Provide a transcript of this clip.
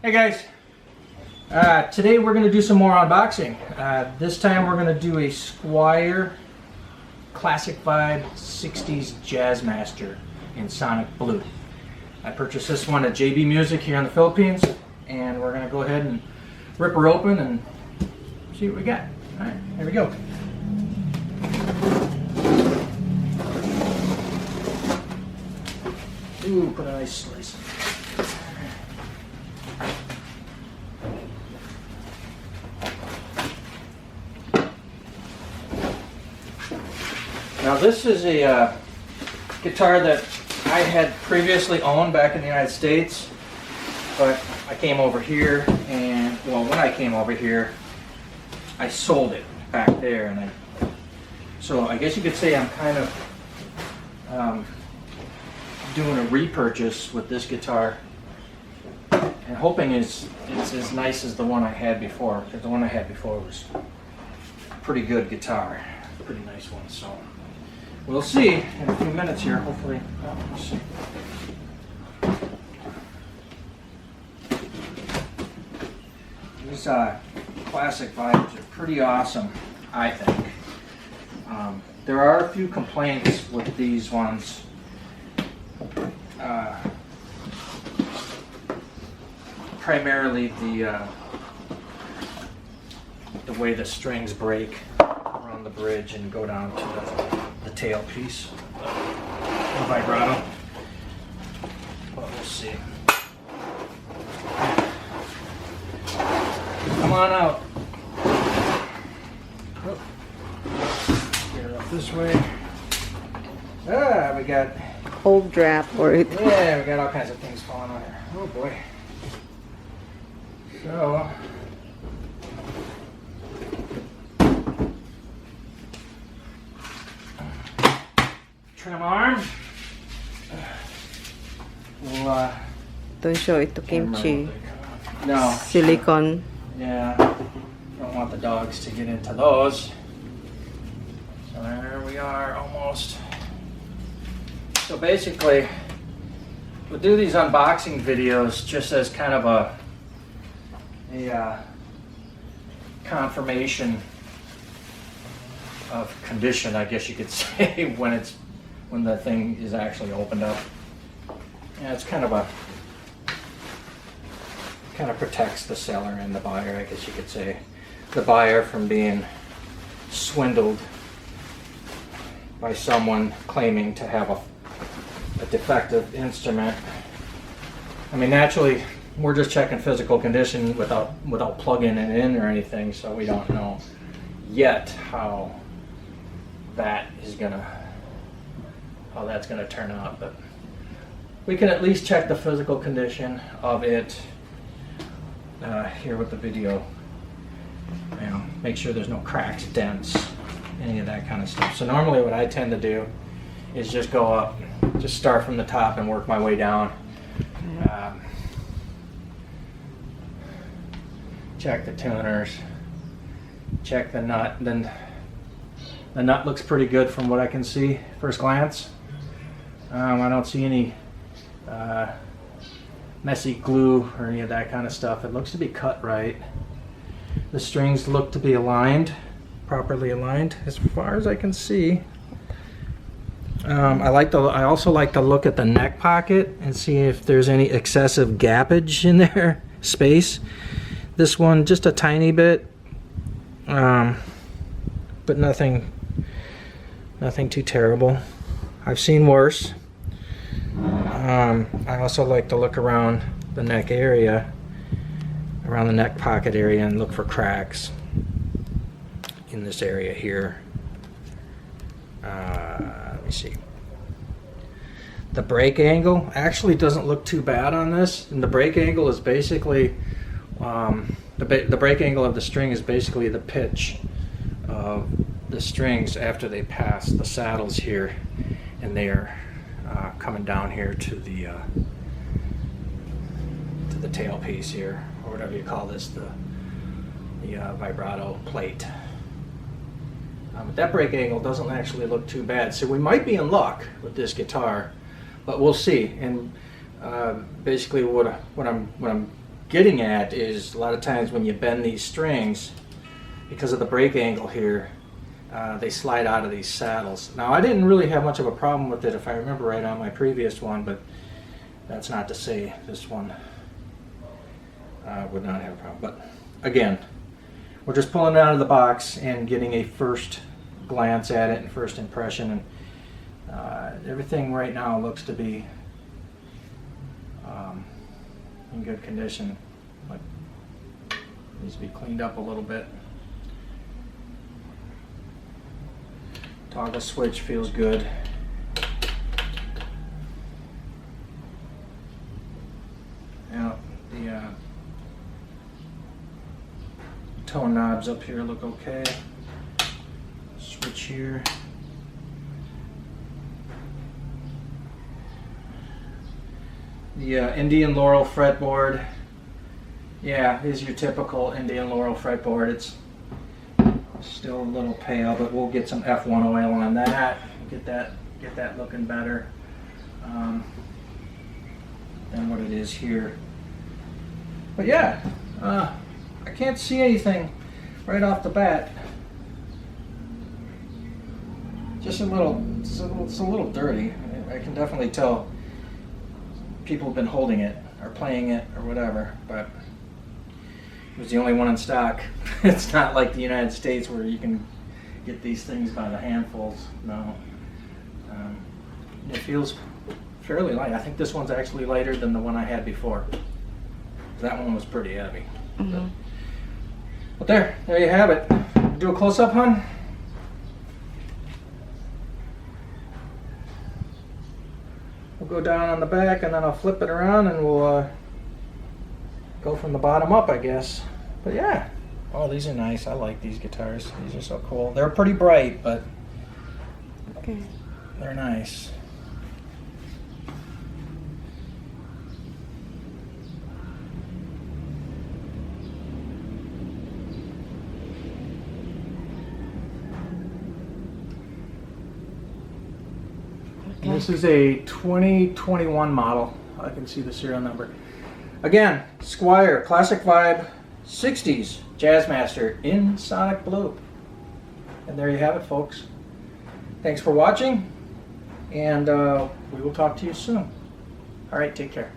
Hey guys, today we're going to do some more unboxing. This time we're going to do a Squier Classic Vibe 60s Jazzmaster in Sonic Blue. I purchased this one at JB Music here in the Philippines, and we're going to go ahead and rip her open and see what we got. Alright, here we go. Ooh, put a nice slice in there. Now this is a guitar that I had previously owned back in the United States, but I came over here and, well, when I came over here, I sold it back there, and so I guess you could say I'm kind of doing a repurchase with this guitar, and hoping it's as nice as the one I had before, because the one I had before was a pretty good guitar, pretty nice one. So we'll see in a few minutes here, hopefully. Let's see. These classic vibes are pretty awesome, I think. There are a few complaints with these ones. Primarily the way the strings break around the bridge and go down to the tail piece, the vibrato. But we'll see. Come on out. Oh. Get it up this way. We got old draft for it. Yeah, we got all kinds of things falling on here. Oh boy. So, trim arm. We'll, Don't show it to kimchi. No. Silicone. Yeah. Don't want the dogs to get into those. So there we are, almost. So basically, we'll do these unboxing videos just as kind of a confirmation of condition, I guess you could say, when the thing is actually opened up. Yeah, it's kind of protects the seller and the buyer, I guess you could say, the buyer from being swindled by someone claiming to have a defective instrument. I mean, naturally, we're just checking physical condition without plugging it in or anything, so we don't know yet how that's gonna turn out. But we can at least check the physical condition of it here with the video. You know, make sure there's no cracks, dents, any of that kind of stuff. So normally what I tend to do is just go up, just start from the top and work my way down. Check the tuners, check the nut. Then the nut looks pretty good from what I can see first glance. I don't see any messy glue or any of that kind of stuff. It looks to be cut right. The strings look to be aligned, properly aligned as far as I can see. I also like to look at the neck pocket and see if there's any excessive gappage in there, space. This one just a tiny bit, but nothing too terrible. I've seen worse. I also like to look around the neck area, around the neck pocket area, and look for cracks in this area here. Let me see. The break angle actually doesn't look too bad on this, and the break angle is basically the break angle of the string is basically the pitch of the strings after they pass the saddles here, and they are coming down here to the tailpiece here, or whatever you call this, the vibrato plate. But that break angle doesn't actually look too bad, so we might be in luck with this guitar, but we'll see. And basically what I'm getting at is a lot of times when you bend these strings, because of the break angle here, they slide out of these saddles. Now, I didn't really have much of a problem with it, if I remember right, on my previous one, but that's not to say this one would not have a problem. But again, we're just pulling it out of the box and getting a first glance at it and first impression, and everything right now looks to be in good condition, but needs to be cleaned up a little bit. Toggle switch feels good. Now the tone knobs up here look okay. Switch here. The Indian Laurel fretboard. Yeah, is your typical Indian Laurel fretboard. It's still a little pale, but we'll get some F1 oil on that. Get that looking better than what it is here. But yeah, I can't see anything right off the bat. Just it's a little dirty. I can definitely tell people have been holding it or playing it or whatever, but it was the only one in stock. It's not like the United States where you can get these things by the handfuls. No. It feels fairly light. I think this one's actually lighter than the one I had before. That one was pretty heavy. Mm-hmm. But there you have it. Do a close-up, hon? We'll go down on the back and then I'll flip it around and we'll go from the bottom up, I guess. But yeah. Oh, these are nice. I like these guitars. These are so cool. They're pretty bright, but Okay. they're nice. This is a 2021 model. I can see the serial number. Again, Squier, Classic Vibe 60s Jazzmaster in Sonic Blue. And there you have it, folks. Thanks for watching, and we will talk to you soon. All right, take care.